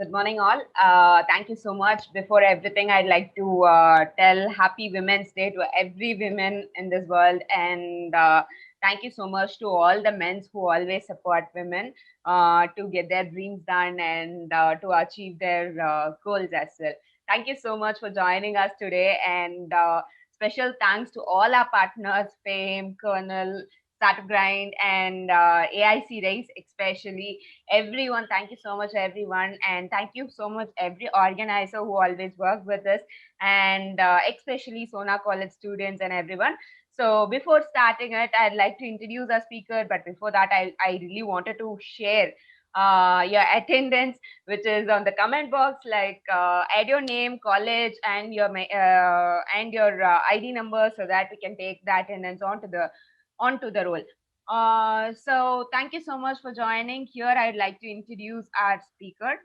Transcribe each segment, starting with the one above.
Good morning, all. Thank you so much. Before everything, I'd like to tell Happy Women's Day to every woman in this world, and thank you so much to all the men who always support women to get their dreams done and to achieve their goals as well. Thank you so much for joining us today, and special thanks to all our partners, Fame, Colonel, Startup Grind, and AIC Race, especially everyone. Thank you so much, everyone, and thank you so much every organizer who always work with us, and especially Sona College students and everyone. So before starting it, I'd like to introduce our speaker, but before that, I really wanted to share your attendance, which is on the comment box. Like add your name, college, and your ID number, so that we can take that attendance onto the roll. So thank you so much for joining. Here, I'd like to introduce our speaker.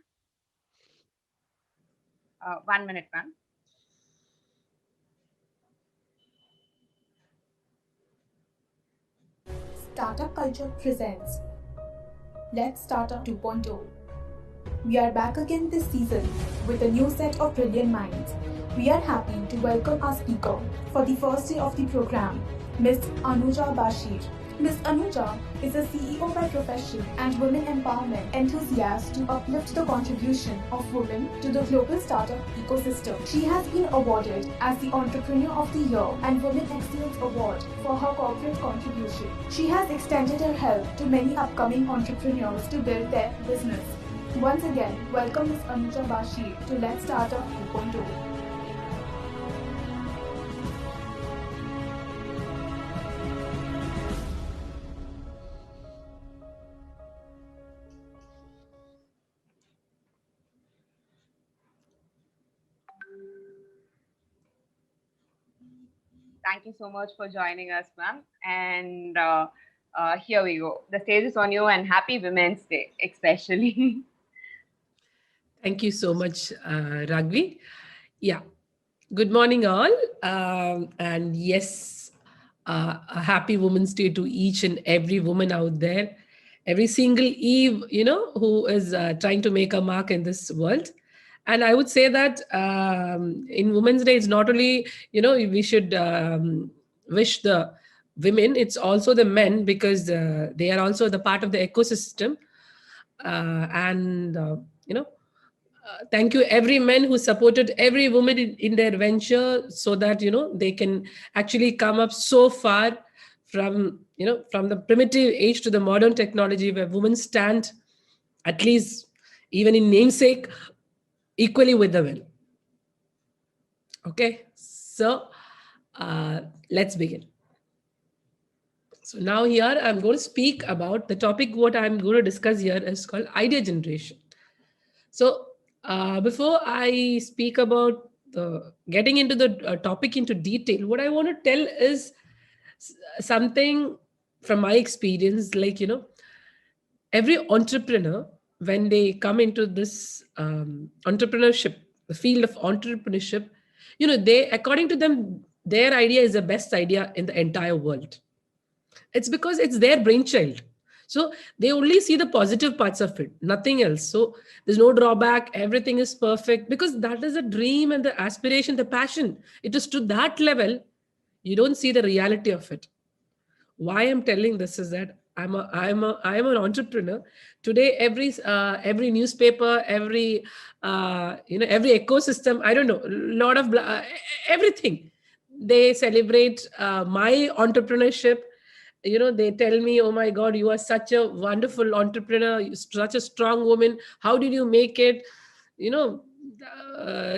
1 minute, ma'am. Startup Culture presents Let's Startup 2.0. We are back again this season with a new set of brilliant minds. We are happy to welcome our speaker for the first day of the program, Ms. Anuja Bashir. Ms. Anuja is a CEO by profession and women empowerment enthusiast to uplift the contribution of women to the global startup ecosystem. She has been awarded as the Entrepreneur of the Year and Women Excellence Award for her corporate contribution. She has extended her help to many upcoming entrepreneurs to build their business. Once again, welcome Ms. Anuja Bashir to Let's Startup 2.0. Thank you so much for joining us, ma'am. And here we go. The stage is on you, and happy Women's Day, especially. Thank you so much, Ragvi. Yeah. Good morning, all. And yes, a happy Women's Day to each and every woman out there, every single Eve, who is trying to make a mark in this world. And I would say that in Women's Day, it's not only, we should wish the women, it's also the men, because they are also the part of the ecosystem. Thank you every man who supported every woman in their venture, so that they can actually come up so far from the primitive age to the modern technology, where women stand, at least even in namesake, equally with the men. Okay, so let's begin. So now here I'm going to speak about the topic. What I'm going to discuss here is called idea generation. So before I speak about the getting into the topic into detail, what I want to tell is something from my experience. Like, every entrepreneur, when they come into this entrepreneurship, the field of entrepreneurship, they, according to them, their idea is the best idea in the entire world. It's because it's their brainchild. So they only see the positive parts of it, nothing else. So there's no drawback. Everything is perfect, because that is a dream and the aspiration, the passion. It is to that level. You don't see the reality of it. Why I'm telling this is that I'm an entrepreneur today. Every newspaper, every ecosystem, I don't know, lot of everything, they celebrate my entrepreneurship. They tell me, oh my god, you are such a wonderful entrepreneur, you're such a strong woman, how did you make it? you know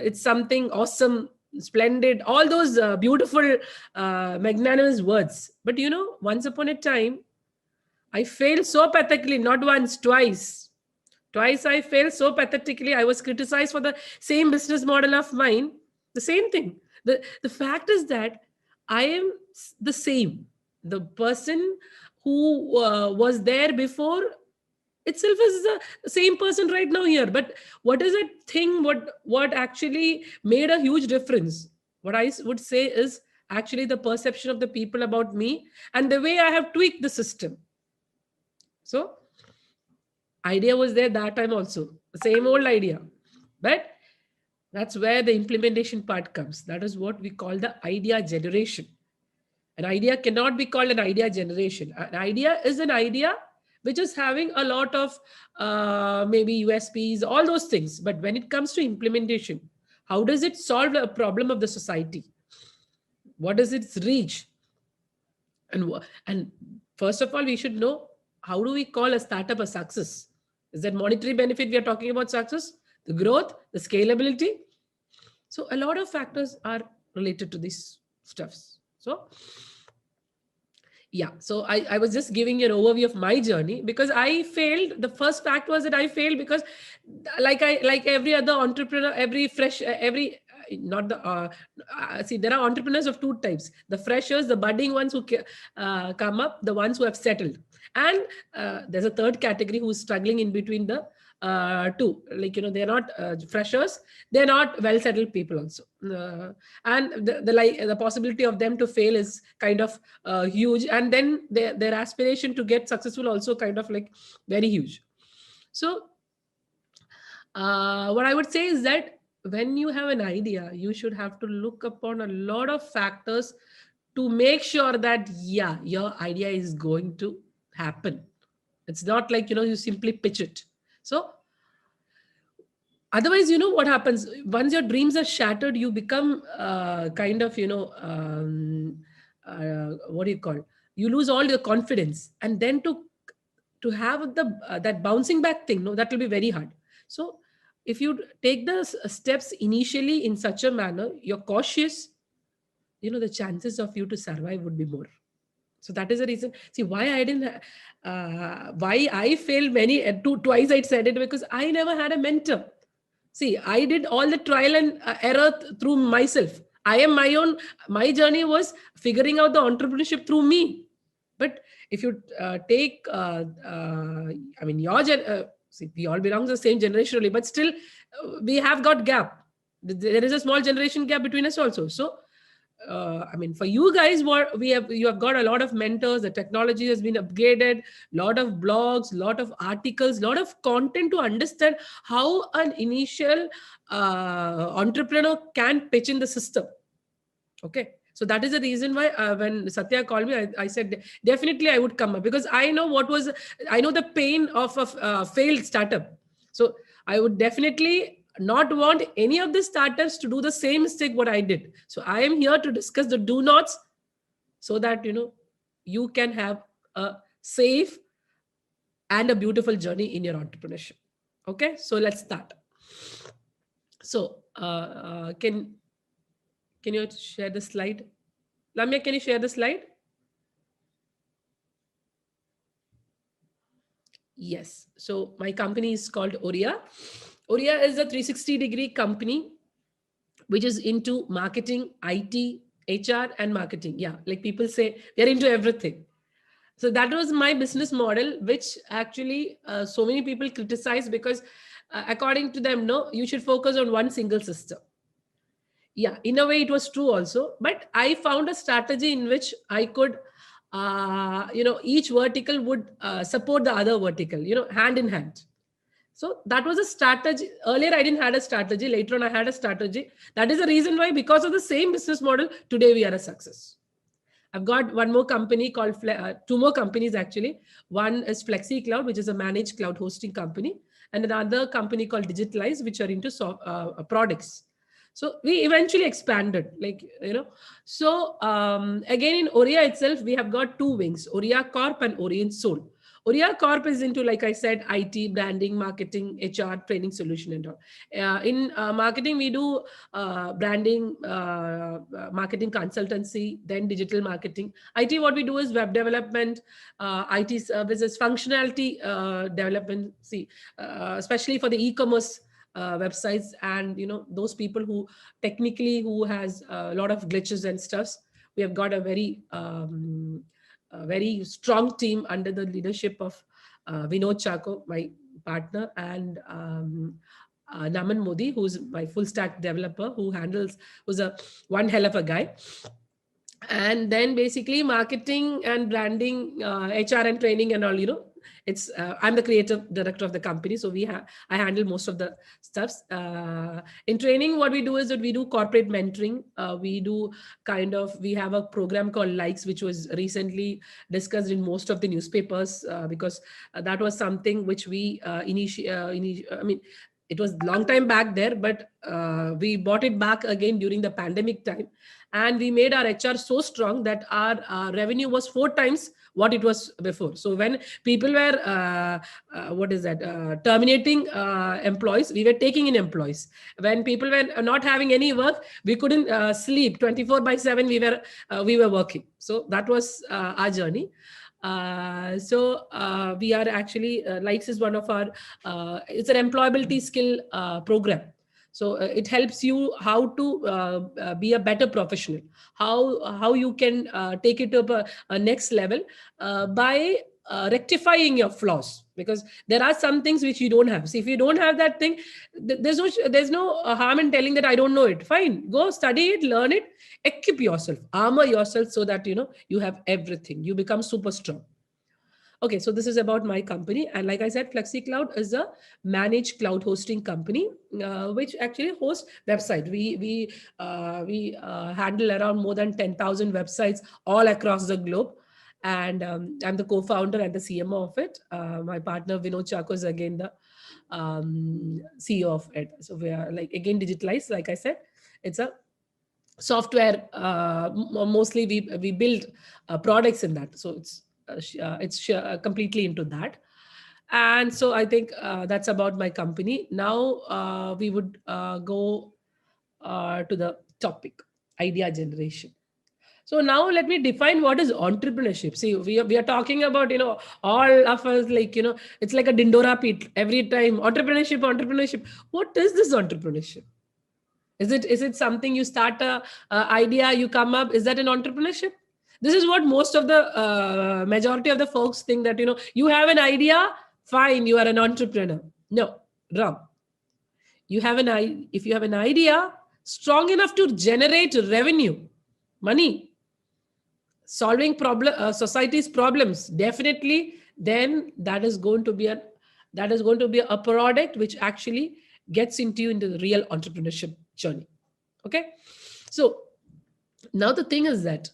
it's something awesome, splendid, all those beautiful magnanimous words. But once upon a time, I failed so pathetically, not once, twice I failed so pathetically. I was criticized for the same business model of mine, the same thing. The fact is that I am the same, the person who was there before itself is the same person right now here. But what is that thing, what actually made a huge difference? What I would say is actually the perception of the people about me, and the way I have tweaked the system. So idea was there that time also. same old idea. But that's where the implementation part comes. That is what we call the idea generation. An idea cannot be called an idea generation. An idea is an idea which is having a lot of maybe USPs, all those things. But when it comes to implementation, how does it solve a problem of the society? What is its reach? And first of all, we should know, how do we call a startup a success? Is that monetary benefit we are talking about success? The growth, the scalability? So a lot of factors are related to these stuffs. So yeah, so I was just giving you an overview of my journey, because I failed. The first fact was that I failed because like every other entrepreneur, every fresh, every not the see, there are entrepreneurs of two types: the freshers, the budding ones who come up, the ones who have settled, and there's a third category who's struggling in between the two. Like, they're not freshers, they're not well settled people also, and the possibility of them to fail is kind of huge, and then their aspiration to get successful also kind of like very huge. So what I would say is that when you have an idea, you should have to look upon a lot of factors to make sure that, yeah, your idea is going to happen. It's not like, you simply pitch it. So otherwise, what happens once your dreams are shattered, you become kind of, what do you call? You lose all your confidence, and then to have that bouncing back thing, no, that will be very hard. So if you take the steps initially in such a manner, you're cautious, the chances of you to survive would be more. So that is the reason. See, why I failed twice I said it, because I never had a mentor. See, I did all the trial and error through myself. My journey was figuring out the entrepreneurship through me. But if you take, see, we all belong to the same generation only, but still we have got gap. There is a small generation gap between us also. So, for you guys, you have got a lot of mentors. The technology has been upgraded, lot of blogs, lot of articles, lot of content to understand how an initial entrepreneur can pitch in the system. Okay. So that is the reason why when Satya called me, I said, definitely I would come up, because I know the pain of a failed startup. So I would definitely not want any of the startups to do the same mistake what I did. So I am here to discuss the do nots, so that, you can have a safe and a beautiful journey in your entrepreneurship. Okay. So let's start. So can you share the slide? Lamya, can you share the slide? Yes. So my company is called Aurea. Aurea is a 360-degree company which is into marketing, IT, HR, and marketing. Yeah, like people say, we are into everything. So that was my business model, which actually so many people criticize, because according to them, no, you should focus on one single system. Yeah, in a way it was true also, but I found a strategy in which I could, each vertical would support the other vertical, hand in hand. So that was a strategy. Earlier, I didn't have a strategy. Later on, I had a strategy. That is the reason why, because of the same business model, today we are a success. I've got one more company called, two more companies actually. One is Flexi Cloud, which is a managed cloud hosting company, and another company called Digitalize, which are into products. So we eventually expanded, So again, in Aurea itself, we have got two wings, Aurea Corp and Orient Soul. Aurea Corp is into, like I said, IT, branding, marketing, HR, training solution and all. In marketing, we do branding, marketing consultancy, then digital marketing. IT, what we do is web development, IT services, functionality development, especially for the e-commerce websites, and those people who has a lot of glitches and stuffs. We have got a very strong team under the leadership of Vinod Chako, my partner, and Naman Modi, who's my full stack developer, who's one hell of a guy. And then basically marketing and branding, HR and training and all, it's I'm the creative director of the company, so I handle most of the stuffs. In training, what we do is that we do corporate mentoring. We have a program called Likes, which was recently discussed in most of the newspapers, because that was something which we I mean, it was long time back there, but we bought it back again during the pandemic time, and we made our HR so strong that our revenue was 4 times what it was before. So when people were terminating employees, we were taking in employees. When people were not having any work, we couldn't sleep 24/7. We were working. So that was our journey. We are actually Likes is one of our it's an employability skill program. So it helps you how to be a better professional, how you can take it up a next level by rectifying your flaws, because there are some things which you don't have. See, if you don't have that thing, there's no harm in telling that I don't know it. Fine, go study it, learn it, equip yourself, armor yourself, so that you have everything, you become super strong. Okay, so this is about my company. And like I said, FlexiCloud is a managed cloud hosting company, which actually hosts website. We handle around more than 10,000 websites all across the globe. And I'm the co-founder and the CMO of it. My partner Vinod Chako is again the CEO of it. So we are again digitalized. Like I said, it's a software. Mostly we build products in that. So it's completely into that. And so I think that's about my company. Now we would go to the topic, idea generation. So now let me define what is entrepreneurship. See, we are talking about, all of us, it's like a Dindora pit every time. Entrepreneurship. What is this entrepreneurship? Is it something you start a idea, you come up? Is that an entrepreneurship? This is what most of the majority of the folks think, that you have an idea, fine, you are an entrepreneur. No, wrong. If you have an idea strong enough to generate revenue, money, solving society's problems, definitely, then that is going to be a product which actually gets into the real entrepreneurship journey. Okay, so now the thing is that,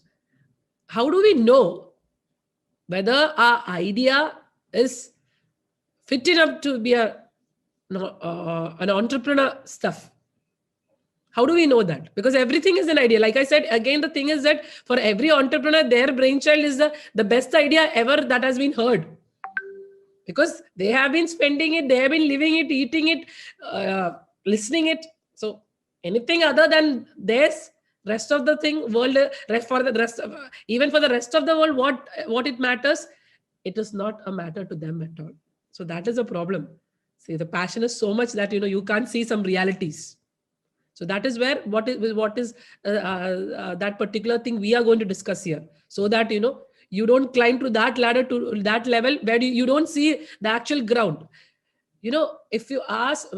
how do we know whether our idea is fit enough to be an entrepreneur stuff? How do we know that? Because everything is an idea. Like I said, again, the thing is that for every entrepreneur, their brainchild is the best idea ever that has been heard. Because they have been spending it, they have been living it, eating it, listening it. So anything other than this, rest of the thing, world, for the rest of, even for the rest of the world, what it matters, it is not a matter to them at all. So that is a problem. See, the passion is so much that you can't see some realities. So that is where what is that particular thing we are going to discuss here, so that you don't climb to that ladder, to that level where you don't see the actual ground. If you ask,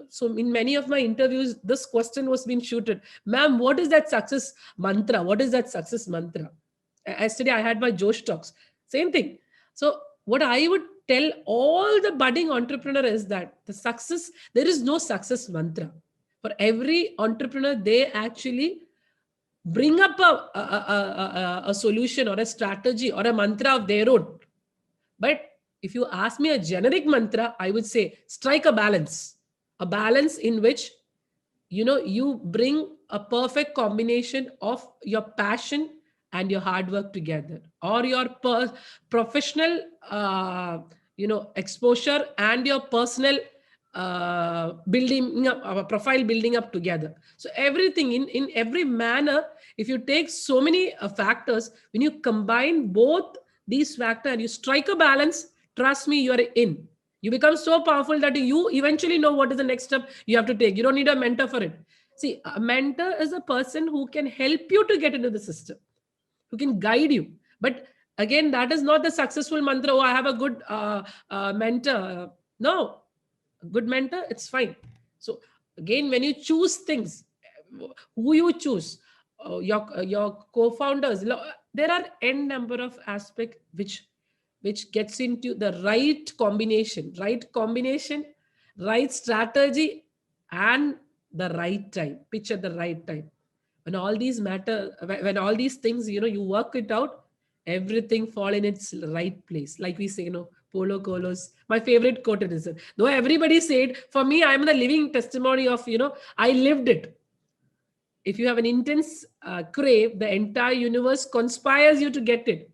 so in many of my interviews, this question was being shooted, ma'am, what is that success mantra? What is that success mantra? Yesterday I had my Josh talks, same thing. So what I would tell all the budding entrepreneur is that there is no success mantra. For every entrepreneur, they actually bring up a solution or a strategy or a mantra of their own. But if you ask me a generic mantra, I would say strike a balance in which you bring a perfect combination of your passion and your hard work together, or your professional exposure and your personal building up, profile building up together. So everything in every manner, if you take so many factors, when you combine both these factors and you strike a balance, trust me, you are in. You become so powerful that you eventually know what is the next step you have to take. You don't need a mentor for it. See, a mentor is a person who can help you to get into the system, who can guide you. But again, that is not the successful mantra. Oh, I have a good mentor. No, good mentor, it's fine. So again, when you choose things, who you choose, your co-founders, there are n number of aspects which which gets into the right combination, right strategy, and the right time, pitch at the right time. When all these matter, when all these things, you work it out, everything fall in its right place. Like we say, Polo Colos, my favorite quote it is. Though everybody said, for me, I'm the living testimony of, I lived it. If you have an intense crave, the entire universe conspires you to get it.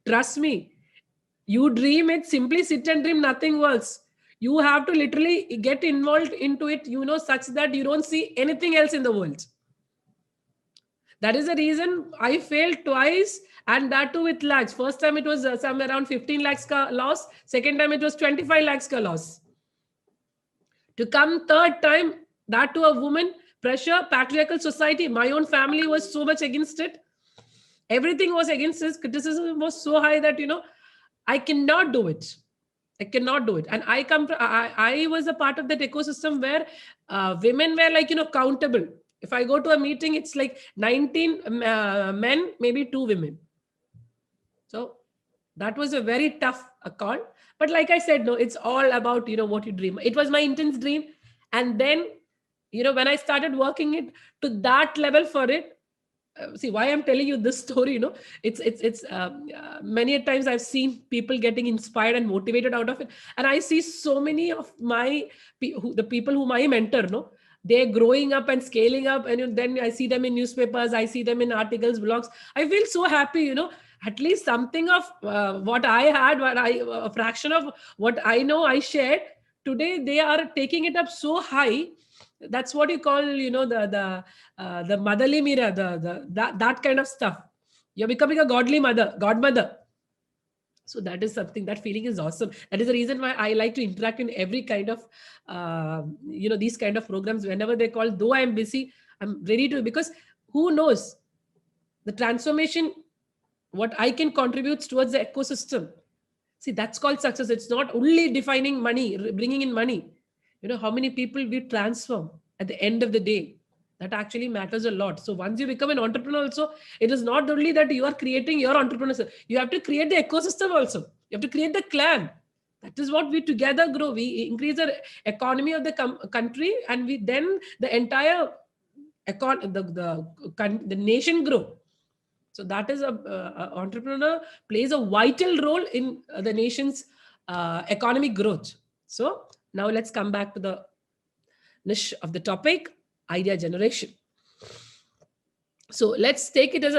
Trust me, you dream it, simply sit and dream, nothing works. You have to literally get involved into it, such that you don't see anything else in the world. That is the reason I failed twice, and that too with lakhs. First time it was somewhere around 15 lakhs ka loss. Second time it was 25 lakhs ka loss. To come third time, that to a woman, pressure, patriarchal society. My own family was so much against it. Everything was against this. Criticism was so high that, I cannot do it. I cannot do it. And I was a part of that ecosystem where women were like, countable. If I go to a meeting, it's like 19 men, maybe 2 women. So that was a very tough call. But like I said, no, it's all about, what you dream. It was my intense dream. And then, when I started working it to that level for it, see why I'm telling you this story, it's many a times I've seen people getting inspired and motivated out of it. And I see so many of the people whom I mentor, they're growing up and scaling up. And then I see them in newspapers, I see them in articles, blogs. I feel so happy, at least something of what I had, a fraction of what I know I shared. Today, they are taking it up so high. That's what you call, the motherly mira, that kind of stuff. You're becoming a godmother. So that is something, that feeling is awesome. That is the reason why I like to interact in every kind of, these kind of programs. Whenever they call, though I'm busy, I'm ready to, because who knows the transformation, what I can contribute towards the ecosystem. See, that's called success. It's not only defining money, bringing in money. How many people we transform at the end of the day. That actually matters a lot. So once you become an entrepreneur also, it is not only that you are creating your entrepreneurship. You have to create the ecosystem also. You have to create the clan. That is what we together grow. We increase the economy of the country, and we then the entire the nation grow. So that is a entrepreneur plays a vital role in the nation's economic growth. So now let's come back to the niche of the topic, idea generation. So let's take it as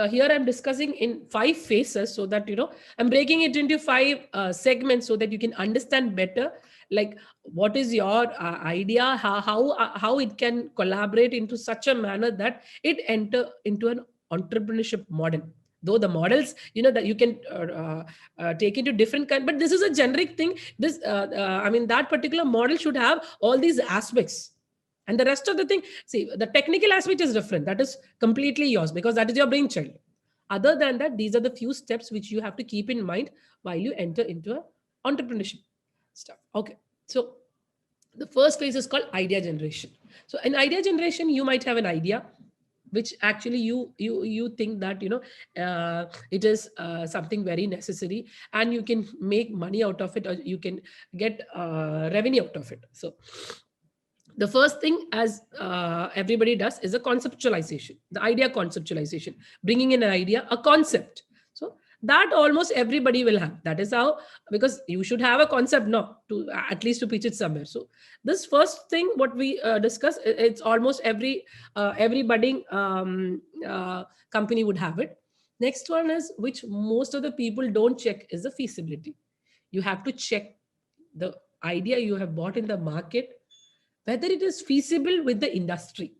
here I'm discussing in 5 phases, so that, I'm breaking it into 5 segments so that you can understand better, like what is your idea, how it can collaborate into such a manner that it enter into an entrepreneurship model. Though the models, that you can take into different kind, but this is a generic thing. This, that particular model should have all these aspects. And the rest of the thing, see, the technical aspect is different. That is completely yours, because that is your brainchild. Other than that, these are the few steps which you have to keep in mind while you enter into a entrepreneurship stuff. Okay. So the first phase is called idea generation. So in idea generation, you might have an idea which actually you think that it is something very necessary, and you can make money out of it, or you can get revenue out of it. So the first thing, as everybody does, is a conceptualization, the idea conceptualization, bringing in an idea, a concept. So that almost everybody will have. That is how, because you should have a concept now to at least to pitch it somewhere. So this first thing, what we discuss, it's almost every budding company would have it. Next one is, which most of the people don't check, is the feasibility. You have to check the idea you have bought in the market, whether it is feasible with the industry.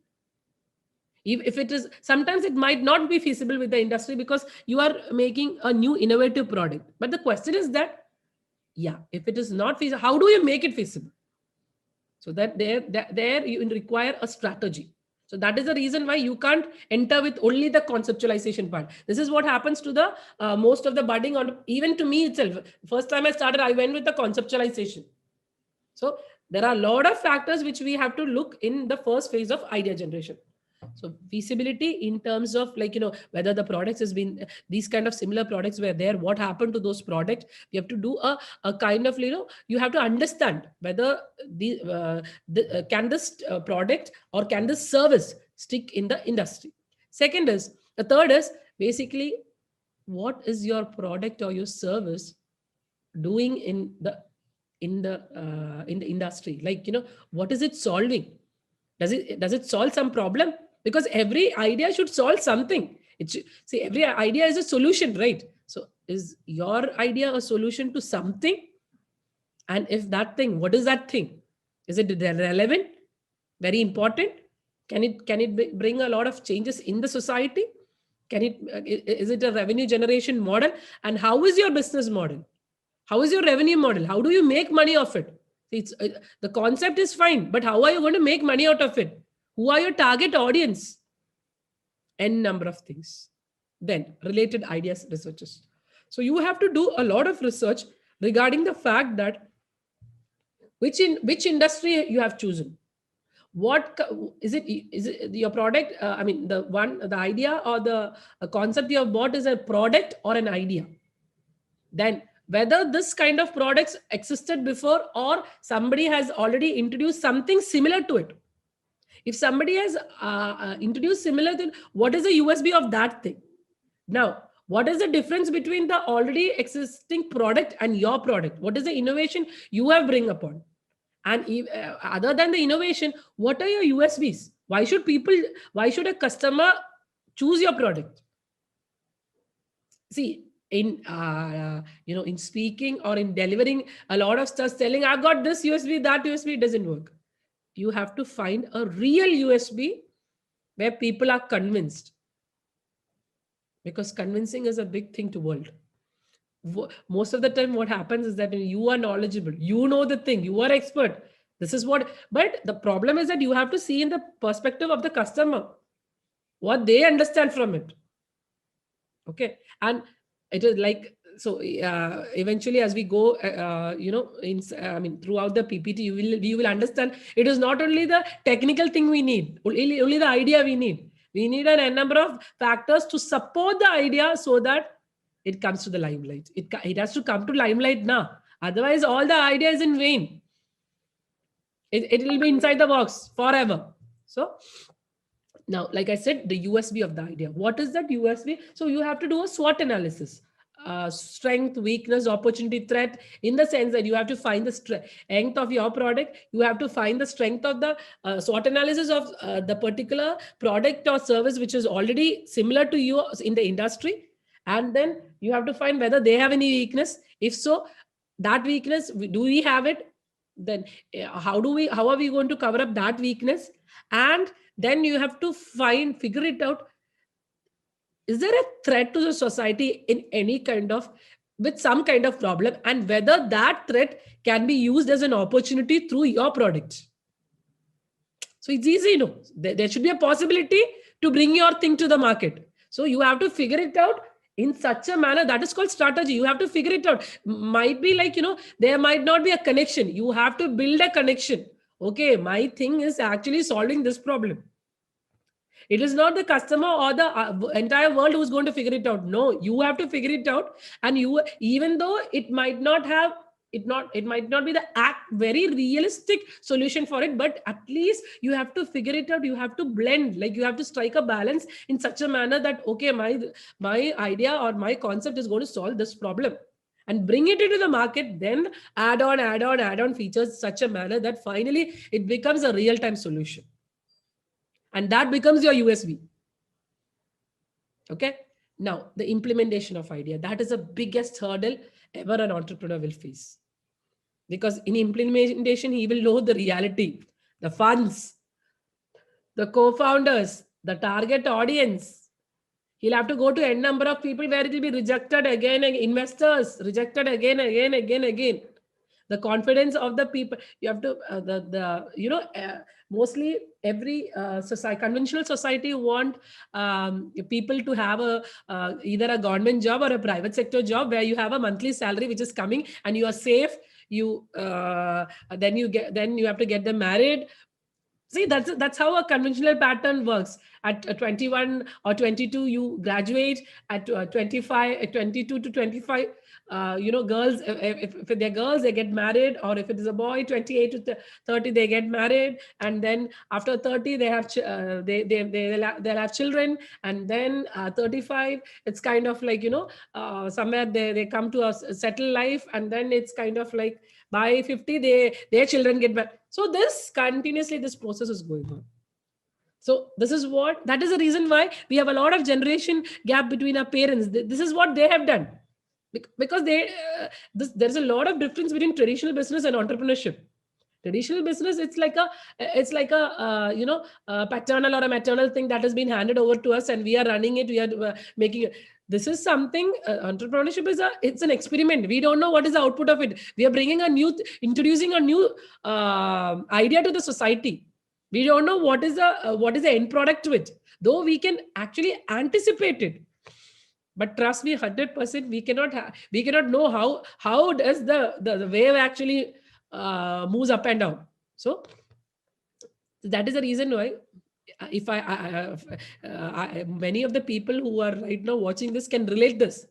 If it is, sometimes it might not be feasible with the industry because you are making a new innovative product. But the question is that, if it is not feasible, how do you make it feasible? So that there you require a strategy. So that is the reason why you can't enter with only the conceptualization part. This is what happens to the most of the budding, or even to me itself. First time I started, I went with the conceptualization. So there are a lot of factors which we have to look in the first phase of idea generation. So feasibility in terms of like, whether the products has been, these kind of similar products were there, what happened to those products. We have to do a kind of, you have to understand whether can this product or can this service stick in the industry. The third is basically, what is your product or your service doing in the industry? Like, what is it solving? Does it solve some problem? Because every idea should solve something. See, every idea is a solution, right? So is your idea a solution to something? And if that thing, what is that thing? Is it relevant, very important? Can it bring a lot of changes in the society? Is it a revenue generation model? And how is your business model? How is your revenue model? How do you make money of it? The concept is fine, but how are you going to make money out of it? Who are your target audience? N number of things. Then related ideas researches. So you have to do a lot of research regarding the fact that which industry you have chosen. What is it? Is it your product? The idea or the concept you have bought is a product or an idea. Then whether this kind of products existed before or somebody has already introduced something similar to it. If somebody has introduced similar thing, what is the USP of that thing? Now, what is the difference between the already existing product and your product? What is the innovation you have bring upon? And other than the innovation, what are your USPs? Why should a customer choose your product? See, in speaking or in delivering a lot of stuff, telling I got this USB, that USB, doesn't work. You have to find a real USB where people are convinced, because convincing is a big thing to world. Most of the time what happens is that you are knowledgeable, you know the thing, you are expert, this is what, but the problem is that you have to see in the perspective of the customer what they understand from it. Okay. And it is like, so eventually as we go throughout the PPT, you will understand it is not only the technical thing we need, only the idea we need an n number of factors to support the idea so that it comes to the limelight. It has to come to limelight now, otherwise all the idea is in vain. It will be inside the box forever. So now, like I said, the USB of the idea. What is that USB? So you have to do a SWOT analysis. Strength, weakness, opportunity, threat, in the sense that you have to find the strength of your product. You have to find the strength of the SWOT analysis of the particular product or service which is already similar to you in the industry. And then you have to find whether they have any weakness. If so, that weakness, do we have it? Then how are we going to cover up that weakness? And then you have to figure it out. Is there a threat to the society in any kind of, with some kind of problem, and whether that threat can be used as an opportunity through your product? So it's easy, there should be a possibility to bring your thing to the market. So you have to figure it out in such a manner. That is called strategy. You have to figure it out. Might be like, there might not be a connection. You have to build a connection. Okay, my thing is actually solving this problem. It is not the customer or the entire world who's going to figure it out. No, you have to figure it out. And even though it might not be the very realistic solution for it, but at least you have to figure it out. You have to blend, like you have to strike a balance in such a manner that, okay, my idea or my concept is going to solve this problem, and bring it into the market, then add on features such a manner that finally it becomes a real-time solution. And that becomes your USB. Okay. Now, the implementation of idea. That is the biggest hurdle ever an entrepreneur will face. Because in implementation, he will know the reality, the funds, the co-founders, the target audience. He'll have to go to n number of people where it will be rejected again, investors rejected again. The confidence of the people. You have to, mostly every conventional society want people to have either a government job or a private sector job where you have a monthly salary which is coming and you are safe. Then you have to get them married. See, that's how a conventional pattern works. At 21 or 22, you graduate. At 25, 22 to 25, girls, if they're girls, they get married. Or if it is a boy, 28 to 30, they get married. And then after 30, they have they'll have children. And then 35, it's kind of like, somewhere they come to a settled life. And then it's kind of like by 50, their children get back. So this continuously, this process is going on. So that is the reason why we have a lot of generation gap between our parents. This is what they have done, because there's a lot of difference between traditional business and entrepreneurship. Traditional business, it's like a paternal or a maternal thing that has been handed over to us, and we are running it. We are making it. This is something, entrepreneurship it's an experiment. We don't know what is the output of it. We are bringing introducing a new idea to the society. We don't know what is the end product to it, though we can actually anticipate it. But trust me, 100%, we cannot know how does the wave actually moves up and down. So that is the reason why, if many of the people who are right now watching this can relate this.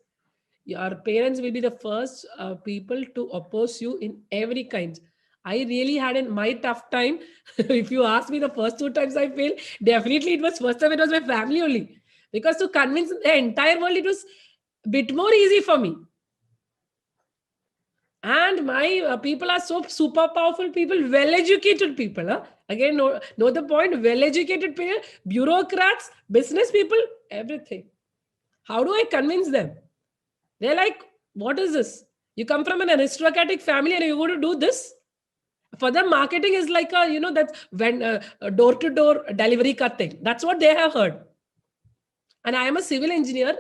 Your parents will be the first people to oppose you in every kind. I really had my tough time. If you ask me, the first 2 times I failed, definitely first time it was my family only. Because to convince the entire world, it was a bit more easy for me. And my people are so super powerful people, well-educated people. Huh? Again, know the point, well-educated people, bureaucrats, business people, everything. How do I convince them? They're like, what is this? You come from an aristocratic family and you're going to do this? For them, marketing is like that's when door-to-door delivery ka thing. That's what they have heard. And I am a civil engineer.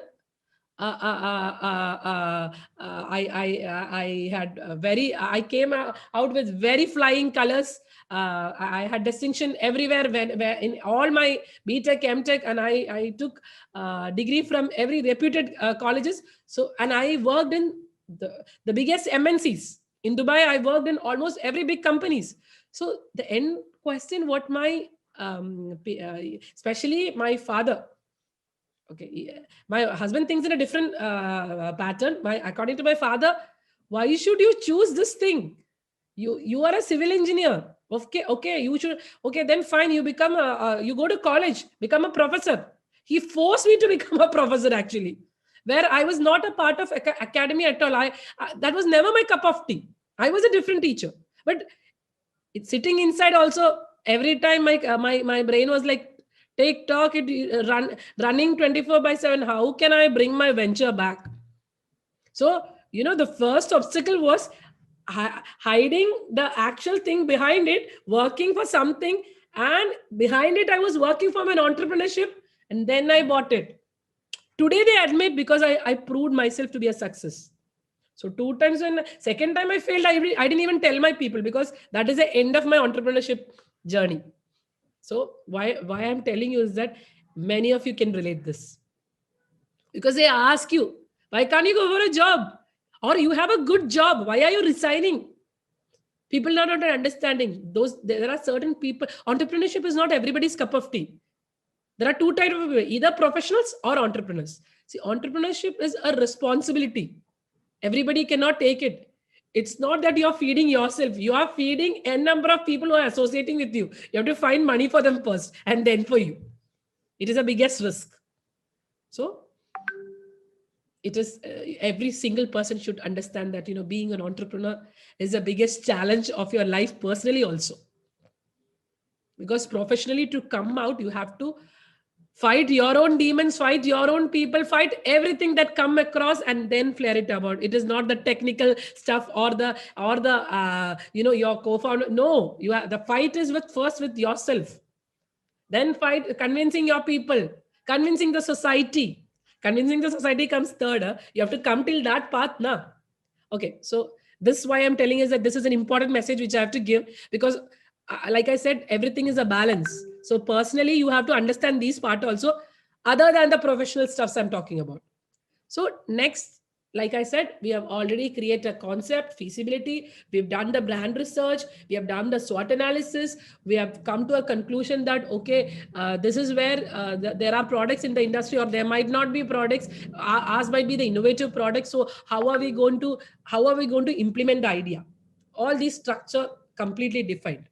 I came out with very flying colors. I had distinction everywhere where in all my BTech, MTech, and I took degree from every reputed colleges. So, and I worked in the biggest MNCs. In Dubai, I worked in almost every big companies. So the end question, what my, especially my father, okay, my husband thinks in a different pattern. According to my father, why should you choose this thing? You are a civil engineer. Okay, you should. Okay, then fine. You become you go to college, become a professor. He forced me to become a professor actually, where I was not a part of academy at all. That was never my cup of tea. I was a different teacher, but it's sitting inside also. Every time my brain was like, take talk, running 24/7. How can I bring my venture back? So, the first obstacle was hiding the actual thing behind it, working for something. And behind it, I was working from an entrepreneurship. And then I bought it. Today, they admit because I proved myself to be a success. So 2 times, when second time I failed, I didn't even tell my people, because that is the end of my entrepreneurship journey. So why I'm telling you is that many of you can relate this, because they ask you, why can't you go for a job? Or you have a good job, why are you resigning? People are not understanding there are certain people. Entrepreneurship is not everybody's cup of tea. There are 2 types of people, either professionals or entrepreneurs. See, entrepreneurship is a responsibility. Everybody cannot take it. It's not that you're feeding yourself. You are feeding a number of people who are associating with you. You have to find money for them first and then for you. It is the biggest risk. So it is every single person should understand that, being an entrepreneur is the biggest challenge of your life personally also. Because professionally, to come out, you have to fight your own demons, fight your own people, fight everything that come across, and then flare it about. It is not the technical stuff or the your co-founder. No, the fight is first with yourself. Then fight convincing your people, convincing the society. Convincing the society comes third. You have to come till that path now. Okay, so this is why I'm telling you that this is an important message which I have to give, because like I said, everything is a balance. So personally, you have to understand these part also, other than the professional stuffs I'm talking about. So next, like I said, we have already created a concept, feasibility, we've done the brand research, we have done the SWOT analysis, we have come to a conclusion that, okay, this is where there are products in the industry, or there might not be products, ours might be the innovative products. So how are we going to implement the idea? All these structure completely defined.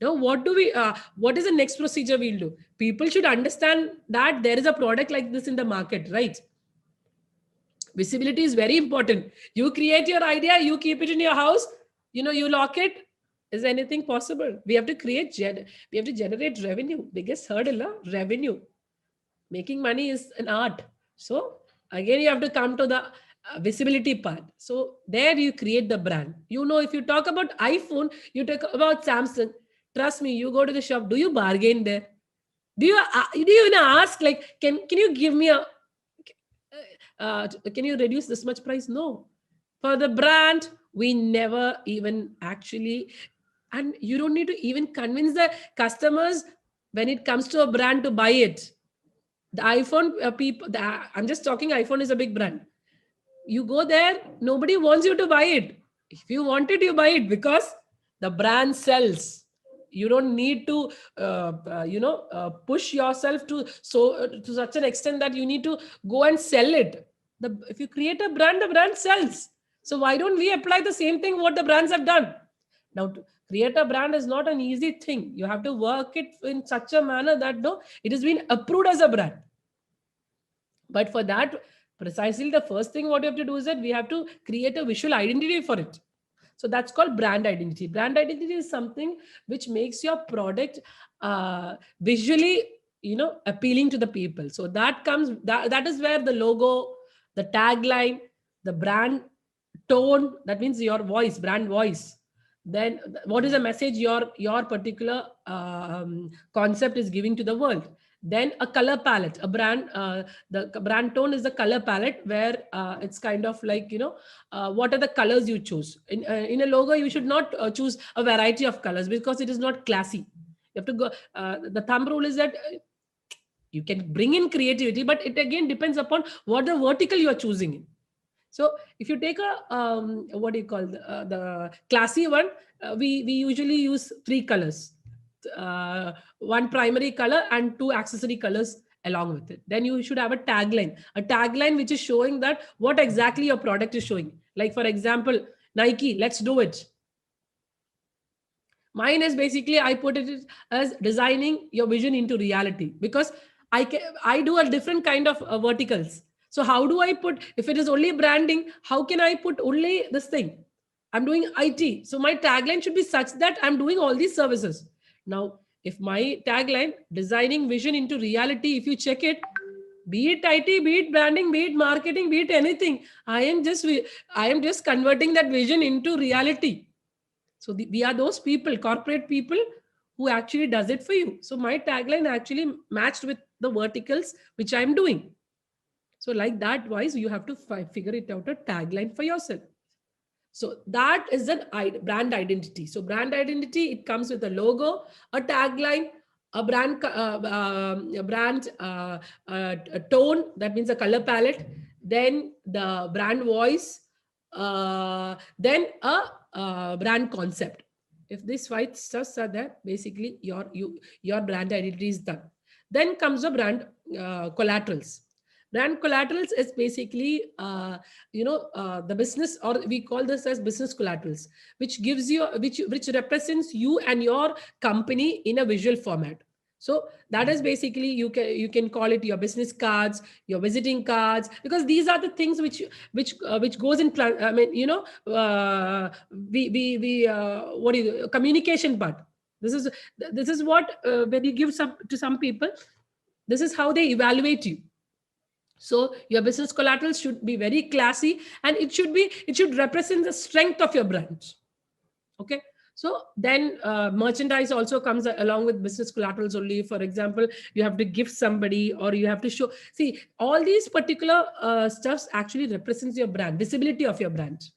Now, what is the next procedure we'll do? People should understand that there is a product like this in the market, right? Visibility is very important. You create your idea, you keep it in your house, you lock it. Is anything possible? We have to we have to generate revenue. Biggest hurdle, revenue. Making money is an art. So again, you have to come to the visibility part. So there you create the brand. If you talk about iPhone, you talk about Samsung. Trust me, you go to the shop. Do you bargain there? Do you even ask, like, can you give me a can you reduce this much price? No. For the brand, we never even actually, and you don't need to even convince the customers when it comes to a brand to buy it. The iPhone people, I'm just talking, iPhone is a big brand. You go there, nobody wants you to buy it. If you want it, you buy it because the brand sells. You don't need to push yourself to such an extent that you need to go and sell it. If you create a brand, the brand sells. So why don't we apply the same thing what the brands have done? Now, to create a brand is not an easy thing. You have to work it in such a manner that it has been approved as a brand. But for that, precisely the first thing what you have to do is that we have to create a visual identity for it. So that's called brand identity. Brand identity is something which makes your product visually, appealing to the people. So that is where the logo, the tagline, the brand tone, that means your voice, brand voice. Then what is the message your particular concept is giving to the world. Then a color palette, the brand tone is the color palette where it's kind of like, what are the colors you choose. In a logo, you should not choose a variety of colors because it is not classy. You have to go, the thumb rule is that you can bring in creativity, but it again depends upon what the vertical you are choosing in. So if you take a, what do you call the classy one, we usually use 3 colors. One primary color and 2 accessory colors along with it. Then you should have a tagline which is showing that what exactly your product is showing. Like for example, Nike, let's do it. Mine is basically, I put it as designing your vision into reality, because I do a different kind of verticals. So how do I put, if it is only branding, how can I put only this thing? I'm doing IT. So my tagline should be such that I'm doing all these services. Now, if my tagline, designing vision into reality, if you check it, be it IT, be it branding, be it marketing, be it anything, I am just converting that vision into reality. So we are those people, corporate people, who actually does it for you. So my tagline actually matched with the verticals which I'm doing. So like that wise, you have to figure it out, a tagline for yourself. So that is a brand identity. So brand identity, it comes with a logo, a tagline, a brand a tone, that means a color palette, then the brand voice, then a brand concept. If these 5 stuffs are there, basically your brand identity is done. Then comes the brand collaterals. Brand collaterals is basically, the business, or we call this as business collaterals, which gives you, which represents you and your company in a visual format. So that is basically, you can call it your business cards, your visiting cards, because these are the things which goes in. I mean, what is the communication part? This is what when you give to some people, this is how they evaluate you. So your business collateral should be very classy, and it should represent the strength of your brand. Okay. So then merchandise also comes along with business collaterals only. For example, you have to gift somebody, or you have to show. See, all these particular stuffs actually represents your brand, visibility of your brand.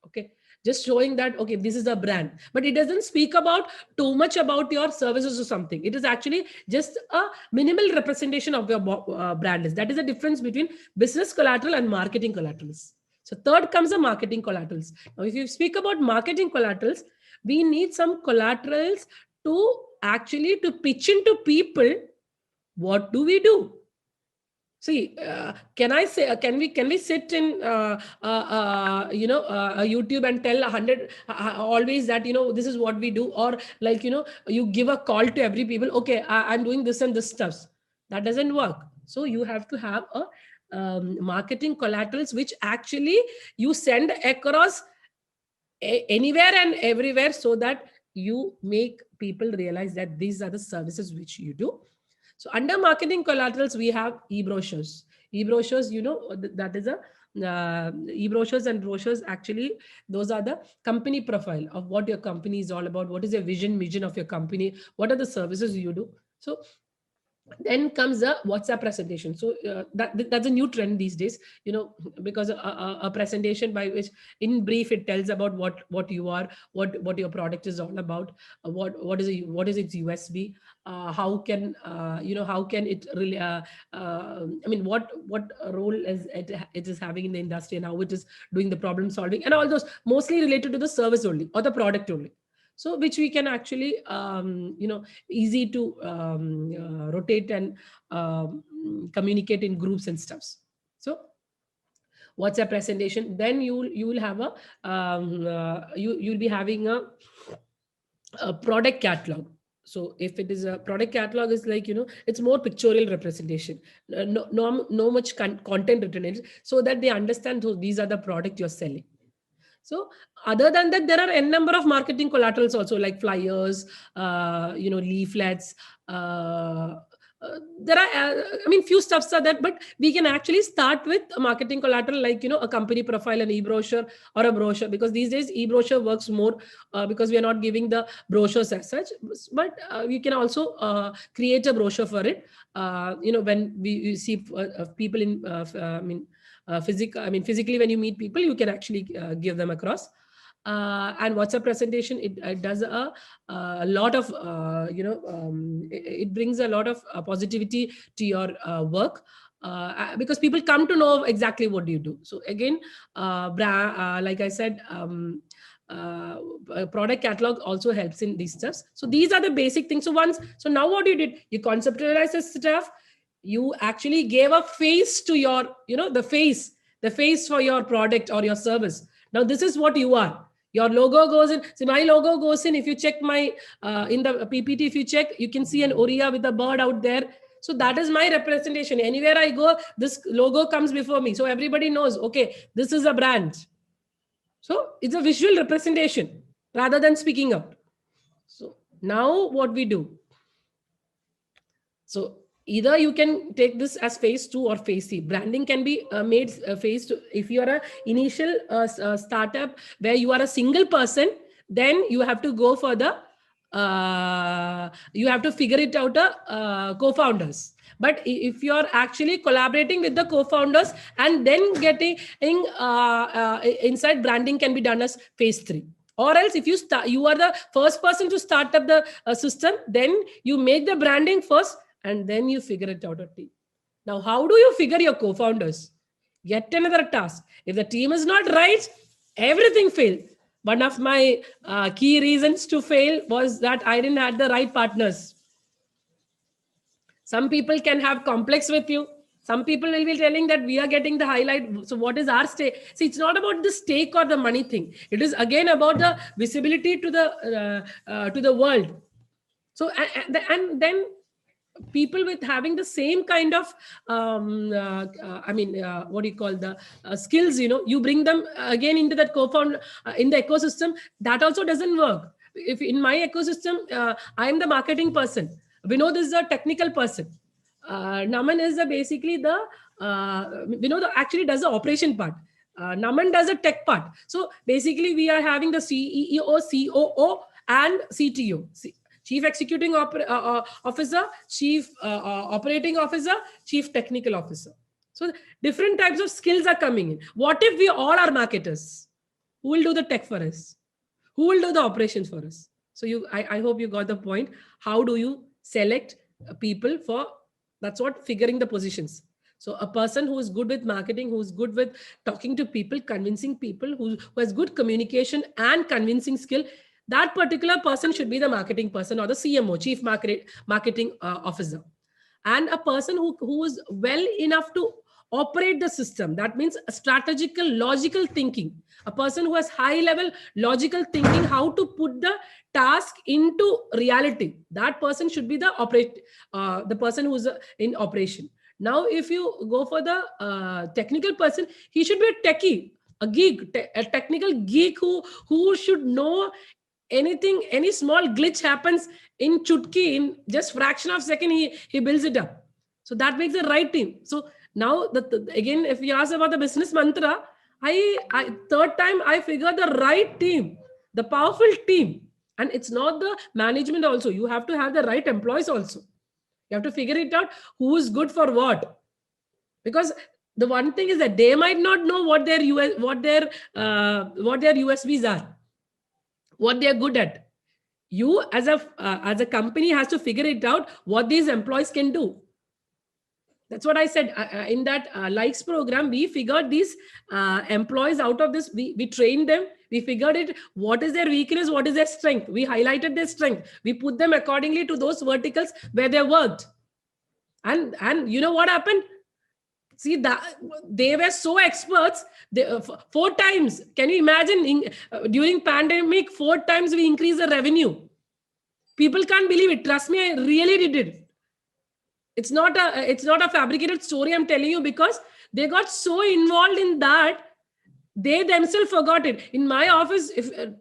Okay. Just showing that, okay, this is a brand, but it doesn't speak about too much about your services or something. It is actually just a minimal representation of your brand. That is the difference between business collateral and marketing collaterals. So third comes the marketing collaterals. Now, if you speak about marketing collaterals, we need some collaterals to actually to pitch into people. What do we do? See, can I say? Can we sit in a YouTube and tell 100 always that this is what we do, or like you give a call to every people. Okay, I'm doing this and this stuff. That doesn't work. So you have to have a marketing collaterals which actually you send across anywhere and everywhere, so that you make people realize that these are the services which you do. So under marketing collaterals, we have e-brochures. E-brochures, that is a e-brochures and brochures. Actually, those are the company profile of what your company is all about. What is your vision of your company? What are the services you do? So then comes the WhatsApp presentation. So that's a new trend these days, because a presentation by which in brief it tells about what you are, what your product is all about, what is its USB, how can it really I mean what role is it is having in the industry, and how it is doing the problem solving, and all those mostly related to the service only or the product only. So which we can actually easy to rotate and communicate in groups and stuffs. So WhatsApp presentation, then you will have you'll be having a product catalog. So if it is a product catalog, is like it's more pictorial representation, no much content written in it, so that they understand these are the product you're selling. So other than that, there are n number of marketing collaterals also, like flyers, leaflets. There are, few stuffs are that, but we can actually start with a marketing collateral, like, a company profile, an e-brochure or a brochure, because these days e-brochure works more because we are not giving the brochures as such, but we can also create a brochure for it. When we see people in, physically when you meet people, you can actually give them across. And WhatsApp presentation, it does a lot of it brings a lot of positivity to your work, because people come to know exactly what you do. So again, like I said, product catalog also helps in these stuffs. So these are the basic things. So now what you did, you conceptualize the stuff, you actually gave a face to your, the face for your product or your service. Now this is what you are. Your logo goes in. See, my logo goes in. If you check my in the PPT, if you check, you can see an Oriya with a bird out there. So that is my representation. Anywhere I go, this logo comes before me. So everybody knows, okay, this is a brand. So it's a visual representation rather than speaking out. So now what we do. So either you can take this as phase 2 or phase 3. Branding can be made phase 2. If you are an initial startup where you are a single person, then you have to go for the, you have to figure it out co-founders. But if you're actually collaborating with the co-founders and then getting inside, branding can be done as phase 3. Or else if you are the first person to start up the system, then you make the branding first, and then you figure it out a team. Now, how do you figure your co-founders? Yet another task. If the team is not right, everything failed. One of my key reasons to fail was that I didn't have the right partners. Some people can have complex with you. Some people will be telling that we are getting the highlight. So what is our stake? See, it's not about the stake or the money thing. It is again about the visibility to the world. So and then people with having the same kind of what do you call the skills, you bring them again into that co-founder in the ecosystem. That also doesn't work. If in my ecosystem, I am the marketing person, Vinod is a technical person, Naman is basically the Vinod actually does the operation part, Naman does a tech part. So basically we are having the CEO, COO and CTO, Chief Executing Officer, Chief Operating Officer, Chief Technical Officer. So different types of skills are coming in. What if we all are marketers? Who will do the tech for us? Who will do the operations for us? So I hope you got the point. How do you select people for, that's what figuring the positions. So a person who is good with marketing, who is good with talking to people, convincing people, who has good communication and convincing skill, that particular person should be the marketing person or the CMO, chief marketing officer. And a person who is well enough to operate the system. That means a strategical, logical thinking. A person who has high level logical thinking, how to put the task into reality. That person should be the person who's in operation. Now, if you go for the technical person, he should be a techie, a geek, a technical geek who should know anything. Any small glitch happens in chutki, in just fraction of second, he builds it up. So that makes the right team. So now again, if you ask about the business mantra, I third time I figured the right team, the powerful team. And it's not the management also. You have to have the right employees also. You have to figure it out who is good for what. Because the one thing is that they might not know what their USBs are, what they're good at. You as a company has to figure it out what these employees can do. That's what I said in that likes program. We figured these employees out of this. We trained them. We figured it. What is their weakness? What is their strength? We highlighted their strength. We put them accordingly to those verticals where they worked. And you know what happened? See, that they were so experts. 4 times. Can you imagine? During pandemic, 4 times we increased the revenue. People can't believe it. Trust me, I really did it. It's not a fabricated story I'm telling you, because they got so involved in that they themselves forgot it. In my office,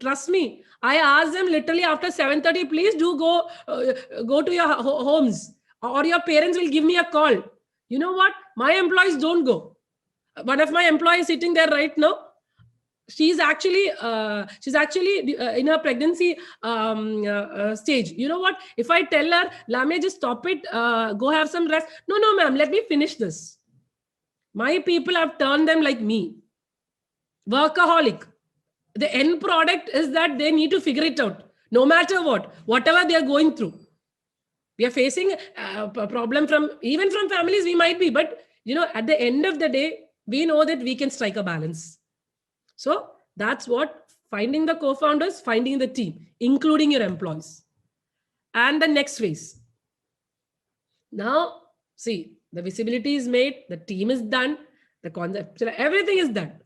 trust me, I asked them literally after 7:30, please do go to your homes, or your parents will give me a call. You know what? My employees don't go. One of my employees sitting there right now, she's actually in her pregnancy stage. You know what? If I tell her, Lamia, just stop it, go have some rest. No, ma'am, let me finish this. My people have turned them like me. Workaholic. The end product is that they need to figure it out, no matter whatever they are going through. We are facing a problem even from families, we might be, but at the end of the day, we know that we can strike a balance. So that's what finding the co-founders, finding the team, including your employees. And the next phase. Now, see, the visibility is made, the team is done, the concept, everything is done.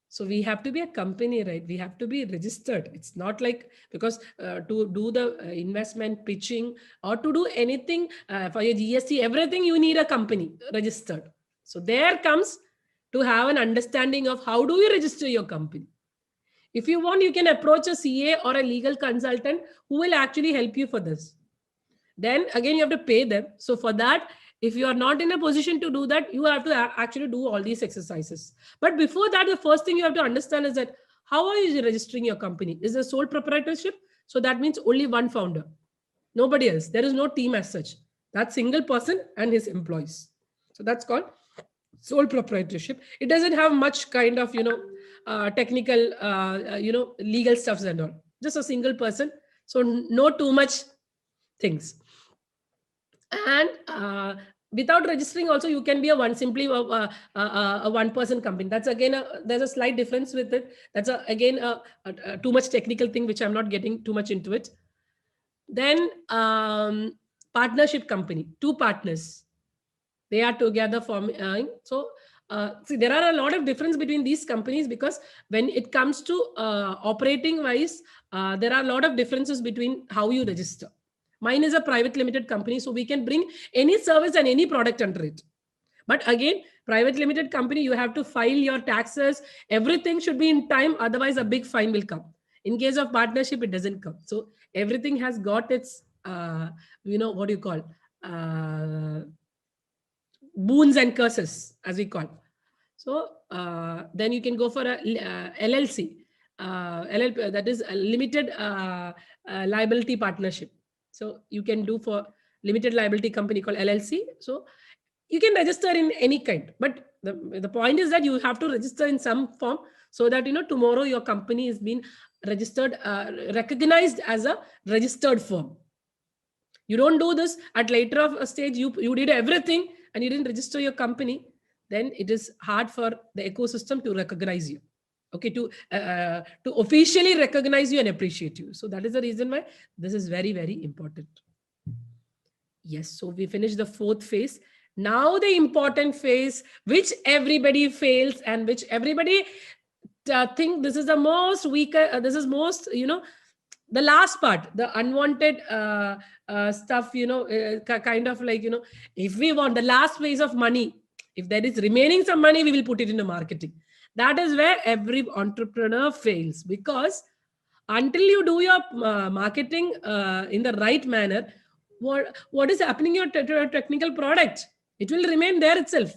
So we have to be a company, right? We have to be registered. It's not like, because to do the investment pitching or to do anything for your GST, everything you need a company registered. So there comes to have an understanding of how do you register your company. If you want, you can approach a CA or a legal consultant who will actually help you for this. Then again, you have to pay them. So for that, if you are not in a position to do that, you have to actually do all these exercises. But before that, the first thing you have to understand is that how are you registering your company? Is a sole proprietorship? So that means only one founder, nobody else. There is no team as such. That single person and his employees. So that's called sole proprietorship. It doesn't have much kind of, technical, legal stuffs and all. Just a single person. So no too much things. And without registering also, you can be a one-person company. That's again, there's a slight difference with it. That's again too much technical thing, which I'm not getting too much into it. Then partnership company, 2 partners. They are together forming. See, there are a lot of difference between these companies, because when it comes to operating wise, there are a lot of differences between how you register. Mine is a private limited company, so we can bring any service and any product under it. But again, private limited company, you have to file your taxes. Everything should be in time. Otherwise, a big fine will come. In case of partnership, it doesn't come. So everything has got its, what do you call, boons and curses, as we call. So then you can go for a LLC, LLP, that is a limited liability partnership. So you can do for limited liability company called LLC. So you can register in any kind, but the point is that you have to register in some form, so that tomorrow your company is being registered, recognized as a registered firm. You don't do this at later of a stage. You did everything and you didn't register your company. then it is hard for the ecosystem to recognize you. Okay, to officially recognize you and appreciate you. So that is the reason why this is very, very important. Yes, so we finished the fourth phase. Now the important phase, which everybody fails and which everybody think this is the most weaker, this is most, the last part, the unwanted stuff, kind of like, if we want the last phase of money, if there is remaining some money, we will put it into marketing. That is where every entrepreneur fails, because until you do your marketing in the right manner, what is happening to your technical product? It will remain there itself,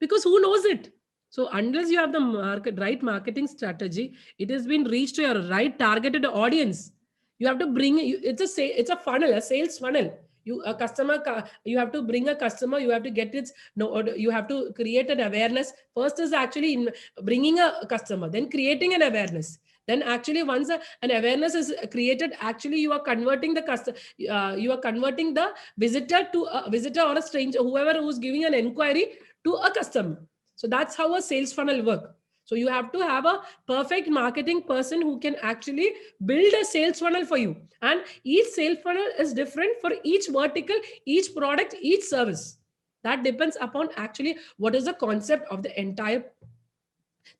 because who knows it? So unless you have the right marketing strategy, it has been reached to your right targeted audience. You have to bring it's a funnel, a sales funnel. You have to bring a customer. You have to get its you have to create an awareness. First is actually in bringing a customer, then creating an awareness. Then actually once an awareness is created, actually you are converting the customer, you are converting the visitor to a visitor or a stranger, whoever who's giving an inquiry, to a customer. So that's how a sales funnel works. So you have to have a perfect marketing person who can actually build a sales funnel for you. And each sales funnel is different for each vertical, each product, each service. That depends upon actually what is the concept of the entire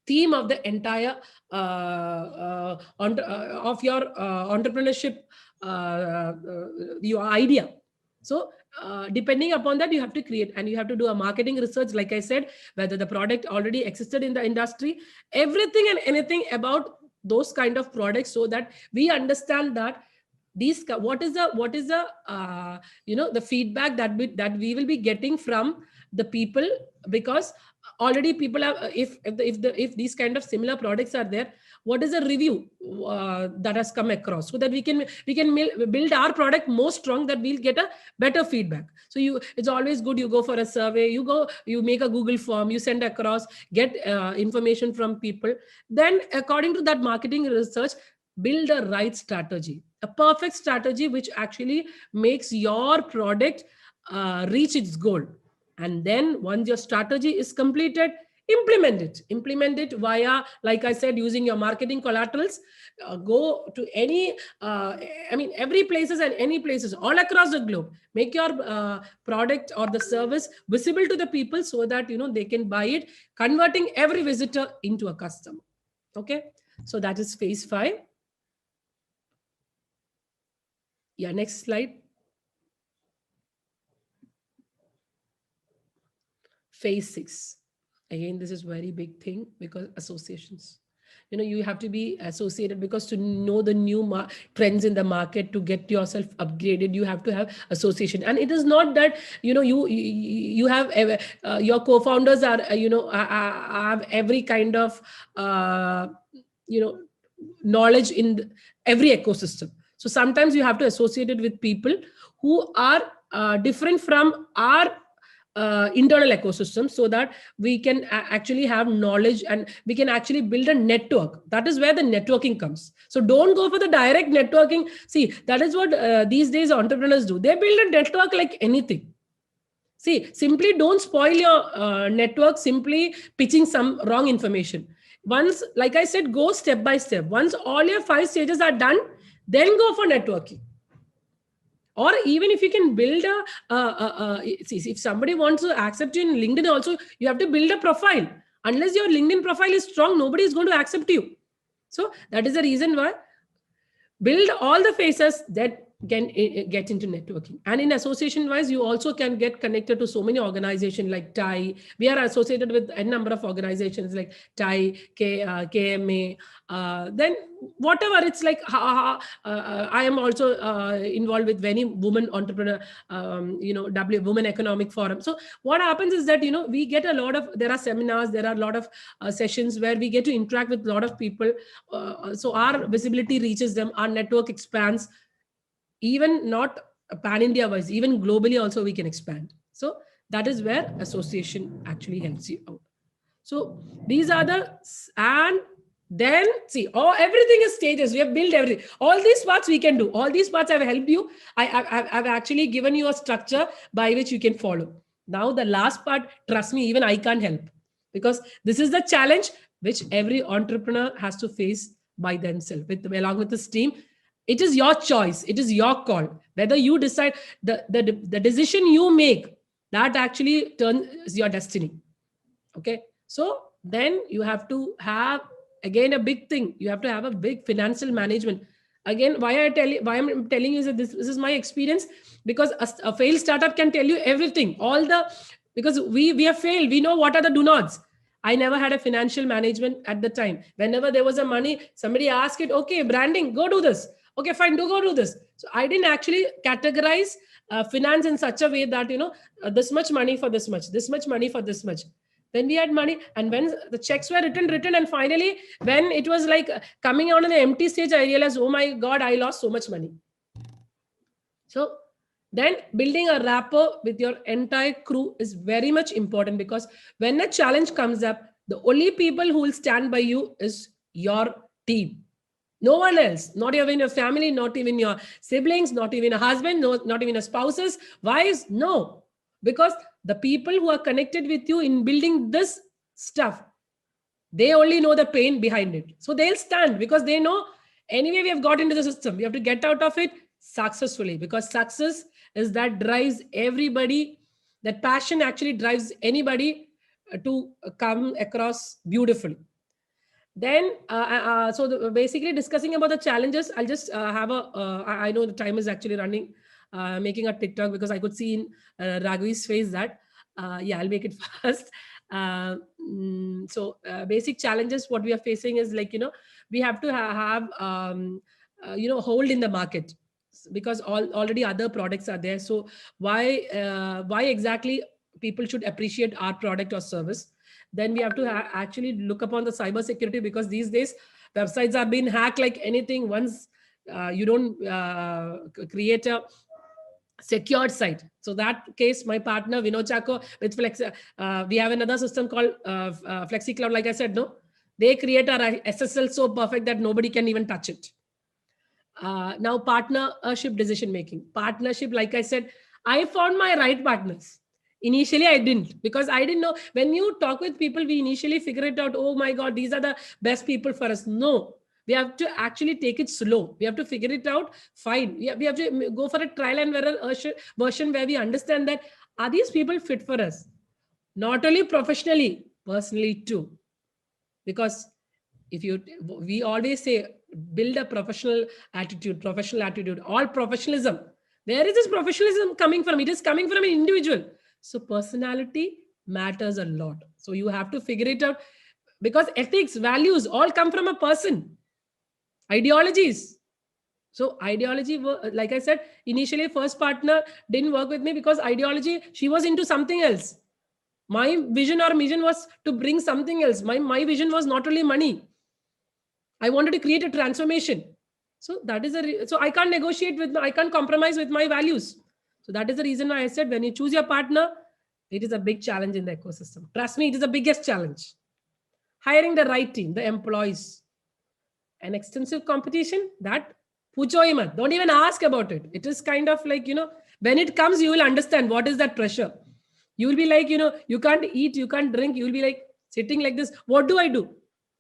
theme of the entire of your entrepreneurship, your idea. So depending upon that, you have to create, and you have to do a marketing research, like I said, whether the product already existed in the industry, everything and anything about those kind of products, so that we understand that what is the the feedback that we will be getting from the people. Because already people have, if these kind of similar products are there, what is the review that has come across, so that we can build our product more strong, that we'll get a better feedback. So it's always good, you go for a survey, you make a Google form, you send across, get information from people, then according to that marketing research, build a right strategy, a perfect strategy which actually makes your product reach its goal. And then once your strategy is completed, implement it via, like I said, using your marketing collaterals. Go to any every places and any places all across the globe. Make your product or the service visible to the people, so that they can buy it, converting every visitor into a customer. Okay, so that is phase 5. Yeah, next slide. Phase 6. Again, this is very big thing, because associations. You have to be associated, because to know the new trends in the market, to get yourself upgraded, you have to have association. And it is not that you have your co-founders are have every kind of knowledge in every ecosystem. So sometimes you have to associate it with people who are different from our internal ecosystem, so that we can actually have knowledge, and we can actually build a network. That is where the networking comes. So don't go for the direct networking. See, that is what these days entrepreneurs do. They build a network like anything. See, simply don't spoil your network simply pitching some wrong information. Once, like I said, go step by step. Once all your 5 stages are done, then go for networking. Or even if you can build if somebody wants to accept you in LinkedIn also, you have to build a profile. Unless your LinkedIn profile is strong, nobody is going to accept you. So that is the reason why build all the phases that can get into networking. And in association wise, you also can get connected to so many organizations like TIE. We are associated with a number of organizations like TIE, KMA, then whatever. It's like I am also involved with many women entrepreneur, Women Economic Forum. So what happens is that we get a lot of, there are seminars, there are a lot of sessions where we get to interact with a lot of people, so our visibility reaches them, our network expands, even not pan-India wise, even globally also we can expand. So that is where association actually helps you out. So these are and then see, everything is stages. We have built everything. All these parts we can do. All these parts have helped you. I've actually given you a structure by which you can follow. Now the last part, trust me, even I can't help, because this is the challenge which every entrepreneur has to face by themselves along with this team. It is your choice, it is your call whether you decide. The decision you make, that actually turns your destiny. Okay, so then you have to have, again, a big thing, you have to have a big financial management. Again, why I'm telling you is that this is my experience, because a failed startup can tell you everything, all the, because we have failed, we know what are the do nots. I never had a financial management at the time. Whenever there was a money, somebody asked it, okay, branding, go do this. Okay, fine, go do this. So I didn't actually categorize finance in such a way that, this much money for this much money for this much. When we had money, and when the checks were written, and finally, when it was like coming out on the empty stage, I realized, oh my God, I lost so much money. So then building a rapport with your entire crew is very much important, because when a challenge comes up, the only people who will stand by you is your team. No one else, not even your family, not even your siblings, not even a husband, no, not even a spouses, wives, no. Because the people who are connected with you in building this stuff, they only know the pain behind it. So they'll stand, because they know anyway we have got into the system. We have to get out of it successfully, because success is that drives everybody. That passion actually drives anybody to come across beautifully. Then, basically discussing about the challenges, I'll just have a, I know the time is actually running, making a TikTok, because I could see in Raghu's face that, yeah, I'll make it fast. Basic challenges, what we are facing is like, we have to have, hold in the market, because already other products are there. So why exactly people should appreciate our product or service? Then we have to actually look upon the cyber security, because these days websites are being hacked like anything. Once you don't create a secured site. So that case, my partner Vinod Chako with Flex, we have another system called Flexi Cloud. Like I said, no, they create our SSL so perfect that nobody can even touch it. Now, partnership decision making. Partnership, like I said, I found my right partners. Initially, I didn't, because I didn't know. When you talk with people, we initially figure it out. Oh my God, these are the best people for us. No, we have to actually take it slow. We have to figure it out. Fine. We have to go for a trial and error version where we understand that, are these people fit for us? Not only professionally, personally too. Because we always say, build a professional attitude, all professionalism. Where is this professionalism coming from? It is coming from an individual. So personality matters a lot. So you have to figure it out, because ethics, values all come from a person. Ideologies. So ideology, like I said, initially first partner didn't work with me, because ideology, she was into something else. My vision or mission was to bring something else. My vision was not only money. I wanted to create a transformation. So that is so I can't negotiate I can't compromise with my values. So that is the reason why I said, when you choose your partner, it is a big challenge in the ecosystem. Trust me, it is the biggest challenge. Hiring the right team, the employees. An extensive competition, that pucho, don't even ask about it. It is kind of like, when it comes, you will understand what is that pressure. You will be like, you can't eat, you can't drink. You will be like sitting like this. What do I do?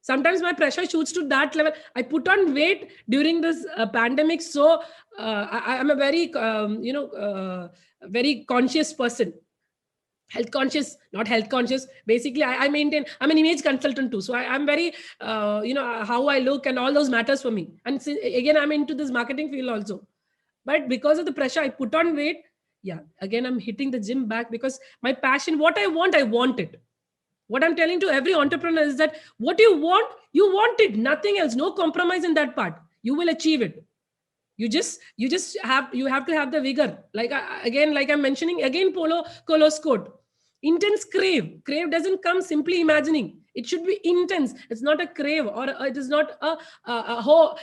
Sometimes my pressure shoots to that level. I put on weight during this pandemic. So I am a very, very conscious person. Health conscious, not health conscious. Basically, I maintain, I'm an image consultant too. So I'm very, how I look and all those matters for me. And again, I'm into this marketing field also. But because of the pressure, I put on weight. Yeah, again, I'm hitting the gym back, because my passion, what I want it. What I'm telling to every entrepreneur is that what you want it, nothing else, no compromise in that part. You will achieve it. You have to have the vigor. Like like I'm mentioning again, Paulo Coelho's quote, intense crave. Crave doesn't come simply imagining. It should be intense. It's not a crave, or it is not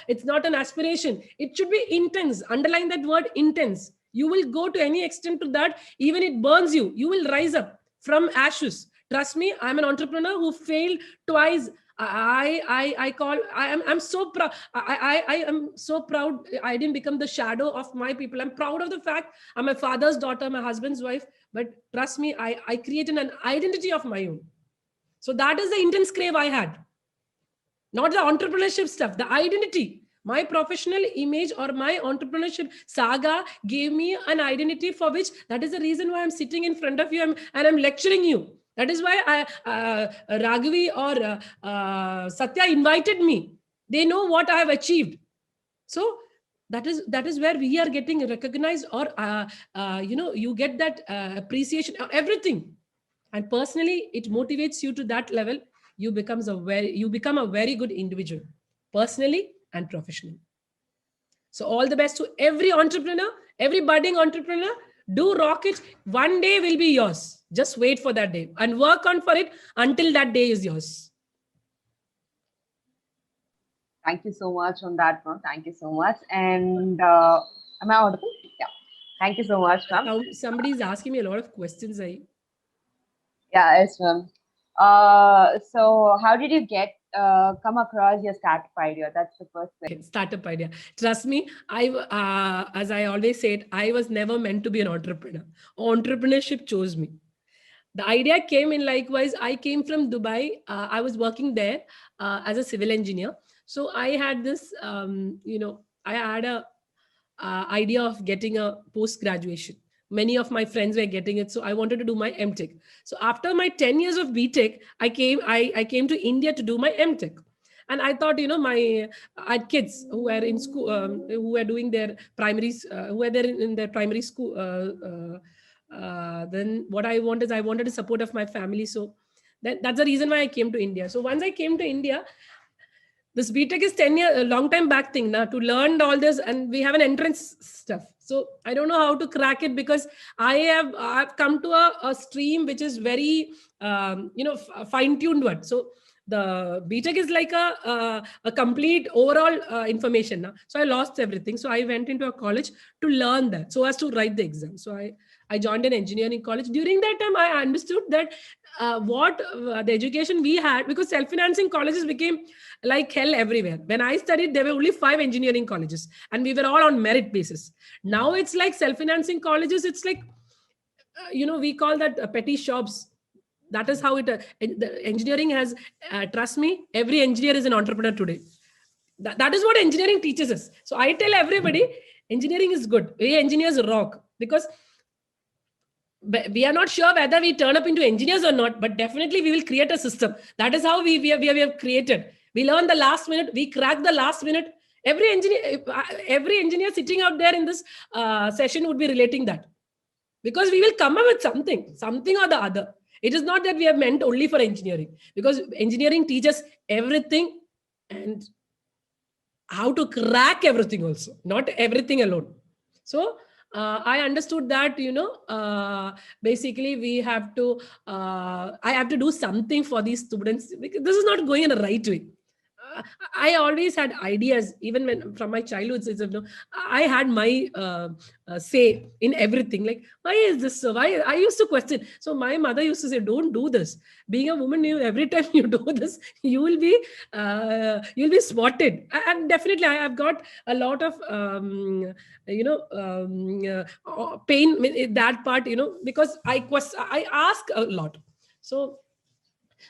it's not an aspiration. It should be intense. Underline that word, intense. You will go to any extent to that. Even it burns you, you will rise up from ashes. Trust me, I'm an entrepreneur who failed twice. I'm so proud. I am so proud. I didn't become the shadow of my people. I'm proud of the fact I'm my father's daughter, my husband's wife. But trust me, I created an identity of my own. So that is the intense crave I had. Not the entrepreneurship stuff, the identity. My professional image or my entrepreneurship saga gave me an identity for which that is the reason why I'm sitting in front of you and I'm lecturing you. That is why Raghavi or Satya invited me. They know what I have achieved. So that is where we are getting recognized, or you get that appreciation of everything. And personally, it motivates you to that level. You become a very good individual, personally and professionally. So all the best to every entrepreneur, every budding entrepreneur. Do rock it. One day will be yours. Just wait for that day and work on for it until that day is yours. Thank you so much on that, ma'am. Thank you so much. And am I audible? Yeah. Thank you so much, ma'am. Now, somebody is asking me a lot of questions. Yeah, yes, ma'am. So how did you come across your startup idea? That's the first question. Startup idea. Trust me, as I always said, I was never meant to be an entrepreneur. Entrepreneurship chose me. The idea came in likewise. I came from Dubai. I was working there as a civil engineer. So I had this, I had a idea of getting a post-graduation. Many of my friends were getting it. So I wanted to do my MTech. So after my 10 years of BTech, I came to India to do my MTech. And I thought, I had kids who were in school, who were doing their primaries, who were there in their primary school. Then what I wanted the support of my family. So that's the reason why I came to India. So once I came to India, this BTech is 10 years, a long time back thing now to learn all this, and we have an entrance stuff. So I don't know how to crack it, because I've come to a stream which is very, fine-tuned one. So the BTech is like a complete overall information now. So I lost everything. So I went into a college to learn that, so as to write the exam. So I joined an engineering college. During that time, I understood that the education we had, because self-financing colleges became like hell everywhere. When I studied, there were only 5 engineering colleges, and we were all on merit basis. Now it's like self-financing colleges. It's like, we call that petty shops. That is how the engineering has, trust me, every engineer is an entrepreneur today. That is what engineering teaches us. So I tell everybody, engineering is good. We engineers rock, because we are not sure whether we turn up into engineers or not, but definitely we will create a system. That is how we have created. We learn the last minute, we crack the last minute. Every engineer sitting out there in this session would be relating that, because we will come up with something or the other. It is not that we are meant only for engineering, because engineering teaches everything and how to crack everything also, not everything alone. So I understood that, basically we have to, I have to do something for these students, because this is not going in the right way. I always had ideas, even when from my childhood. I had my say in everything. Like, why is this so? Why? I used to question. So my mother used to say, "Don't do this. Being a woman, every time you do this, you will be spotted." And definitely, I have got a lot of pain in that part. Because I ask a lot. So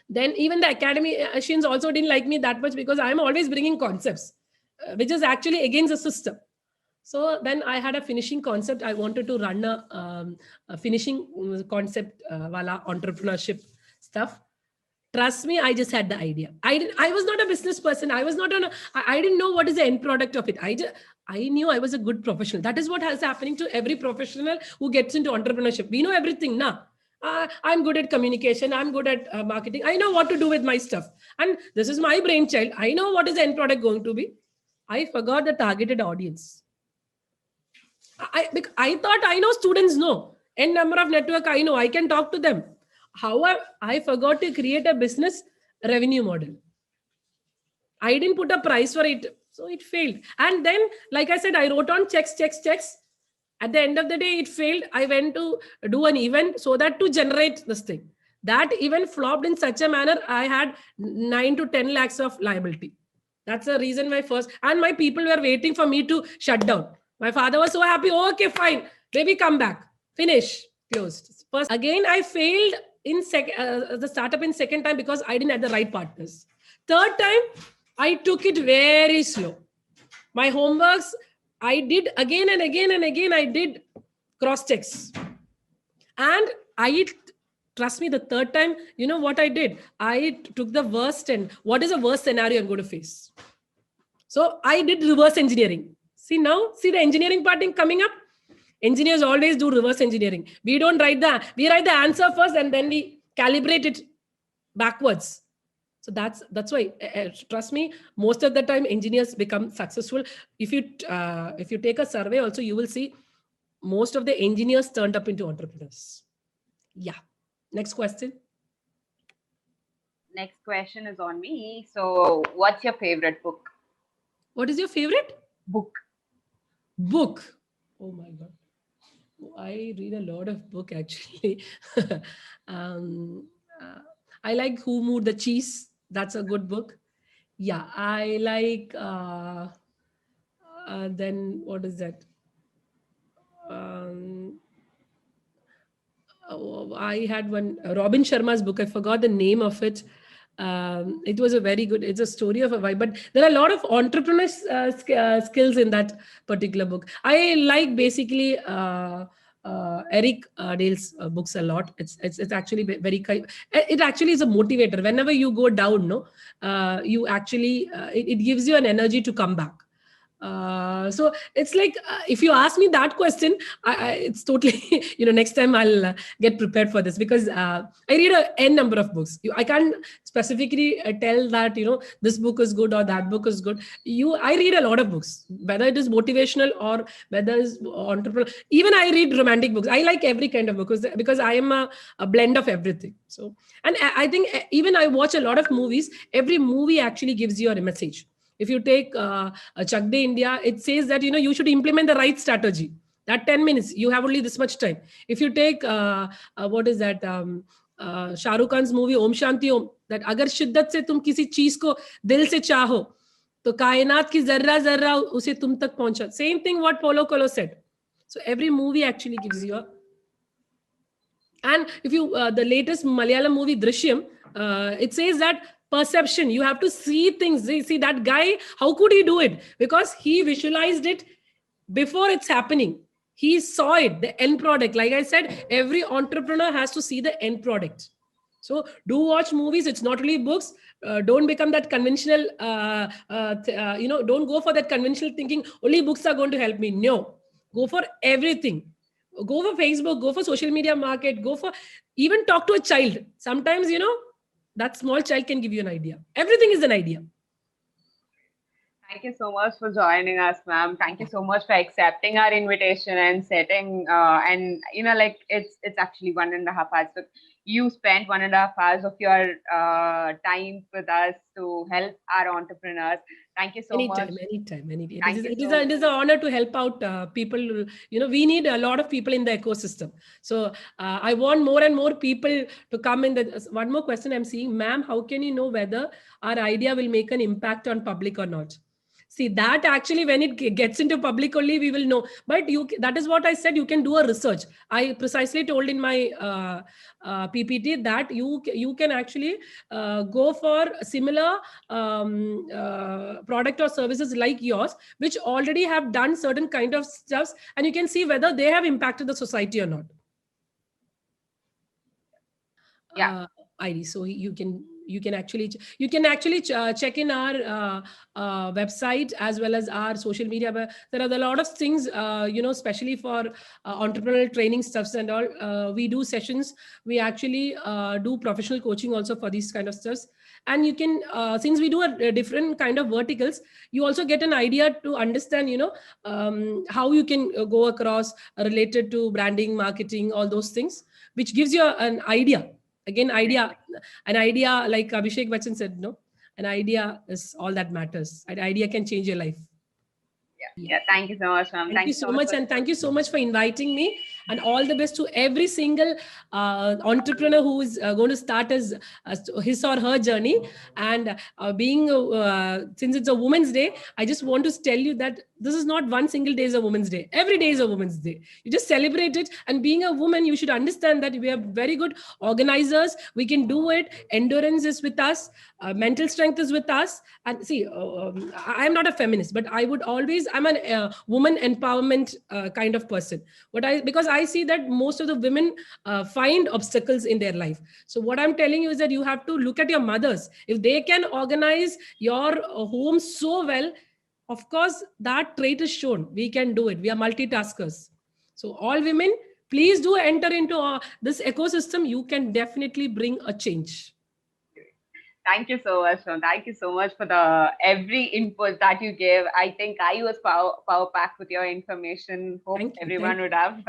then even the academicians also didn't like me that much, because I'm always bringing concepts, which is actually against the system. So then I had a finishing concept. I wanted to run a finishing concept wala entrepreneurship stuff. Trust me, I just had the idea. I was not a business person. I was not I didn't know what is the end product of it. I knew I was a good professional. That is what is happening to every professional who gets into entrepreneurship. We know everything now. I'm good at communication. I'm good at marketing. I know what to do with my stuff. And this is my brainchild. I know what is the end product going to be. I forgot the targeted audience. I thought I know students know. N number of network I know. I can talk to them. However, I forgot to create a business revenue model. I didn't put a price for it. So it failed. And then, like I said, I wrote on checks. At the end of the day, it failed. I went to do an event so that to generate this thing. That event flopped in such a manner, I had 9 to 10 lakhs of liability. That's the reason why first, and my people were waiting for me to shut down. My father was so happy. Okay, fine. Baby, come back. Finish. Closed. First, again, I failed in the startup in second time because I didn't have the right partners. Third time, I took it very slow. My homeworks, I did again and again and again. I did cross checks. And I, trust me, the third time, you know what I did? I took the worst, and what is the worst scenario I'm going to face? So I did reverse engineering. See now, see the engineering part coming up? Engineers always do reverse engineering. We write the answer first and then we calibrate it backwards. So that's why, trust me, most of the time engineers become successful. If you take a survey also, you will see most of the engineers turned up into entrepreneurs. Yeah. Next question. Next question is on me. So what's your favorite book? What is your favorite? Book. Oh my God. I read a lot of book actually. I like Who Moved the Cheese. That's a good book. Yeah, I like, then what is that? I had one, Robin Sharma's book. I forgot the name of it. It was a very good, it's a story of a wife, but there are a lot of entrepreneur skills in that particular book. I like basically Eric Dale's books a lot. It's actually very kind. It actually is a motivator. Whenever you go down, you actually, it gives you an energy to come back. So it's like, if you ask me that question, it's totally, next time I'll get prepared for this, because I read a n number of books. I can't specifically tell that, this book is good or that book is good. I read a lot of books, whether it is motivational or whether it's entrepreneurial. Even I read romantic books. I like every kind of book because I am a blend of everything. So, and I think even I watch a lot of movies. Every movie actually gives you a message. If you take Chak De India, it says that, you should implement the right strategy. That 10 minutes, you have only this much time. If you take, what is that, Shah Rukh Khan's movie, Om Shanti Om, that agar shiddat se tum kisi cheez ko dil se chaho, to kainat ki zarra zarra use tum tak pahuncha. Same thing what Paulo Coelho said. So every movie actually gives you a... And if you, the latest Malayalam movie, Drishyam, it says that perception, you have to see things. See that guy, how could he do it? Because he visualized it before it's happening. He saw it, the end product. Like I said, every entrepreneur has to see the end product. So do watch movies. It's not really books. Don't become that conventional, don't go for that conventional thinking, only books are going to help me. No, go for everything. Go for Facebook, go for social media market, go for, even talk to a child. Sometimes, that small child can give you an idea. Everything is an idea. Thank you so much for joining us, ma'am. Thank you so much for accepting our invitation and setting, it's actually 1.5 hours. But you spent 1.5 hours of your time with us to help our entrepreneurs. Thank you so much. Anytime. It is an honor to help out people. We need a lot of people in the ecosystem. So I want more and more people to come in. One more question I'm seeing, ma'am, how can you know whether our idea will make an impact on public or not? See, that actually, when it gets into public only, we will know. But that is what I said, you can do a research. I precisely told in my PPT that you can actually go for similar product or services like yours, which already have done certain kind of stuff, and you can see whether they have impacted the society or not. Yeah. ID. So you can actually check in our website as well as our social media. There are a lot of things, especially for entrepreneurial training stuffs and all. We do sessions. We actually do professional coaching also for these kind of stuffs. And you can, since we do a different kind of verticals, you also get an idea to understand, how you can go across related to branding, marketing, all those things, which gives you an idea. Again, an idea, like Abhishek Bachchan said, an idea is all that matters. An idea can change your life. Yeah. Thank you so much, ma'am. Thank you so much, and thank you so much for inviting me. And all the best to every single entrepreneur who is going to start his or her journey. And since it's a Women's Day, I just want to tell you that this is not one single day is a Women's Day. Every day is a Women's Day. You just celebrate it. And being a woman, you should understand that we are very good organizers. We can do it. Endurance is with us. Mental strength is with us. And see, I am not a feminist, but I'm an woman empowerment kind of person. Because I see that most of the women find obstacles in their life. So what I'm telling you is that you have to look at your mothers. If they can organize your home so well, of course, that trait is shown. We can do it. We are multitaskers. So all women, please do enter into this ecosystem. You can definitely bring a change. Thank you so much, ma'am. Thank you so much for every input that you gave. I think I was power packed with your information. Hope everyone would have.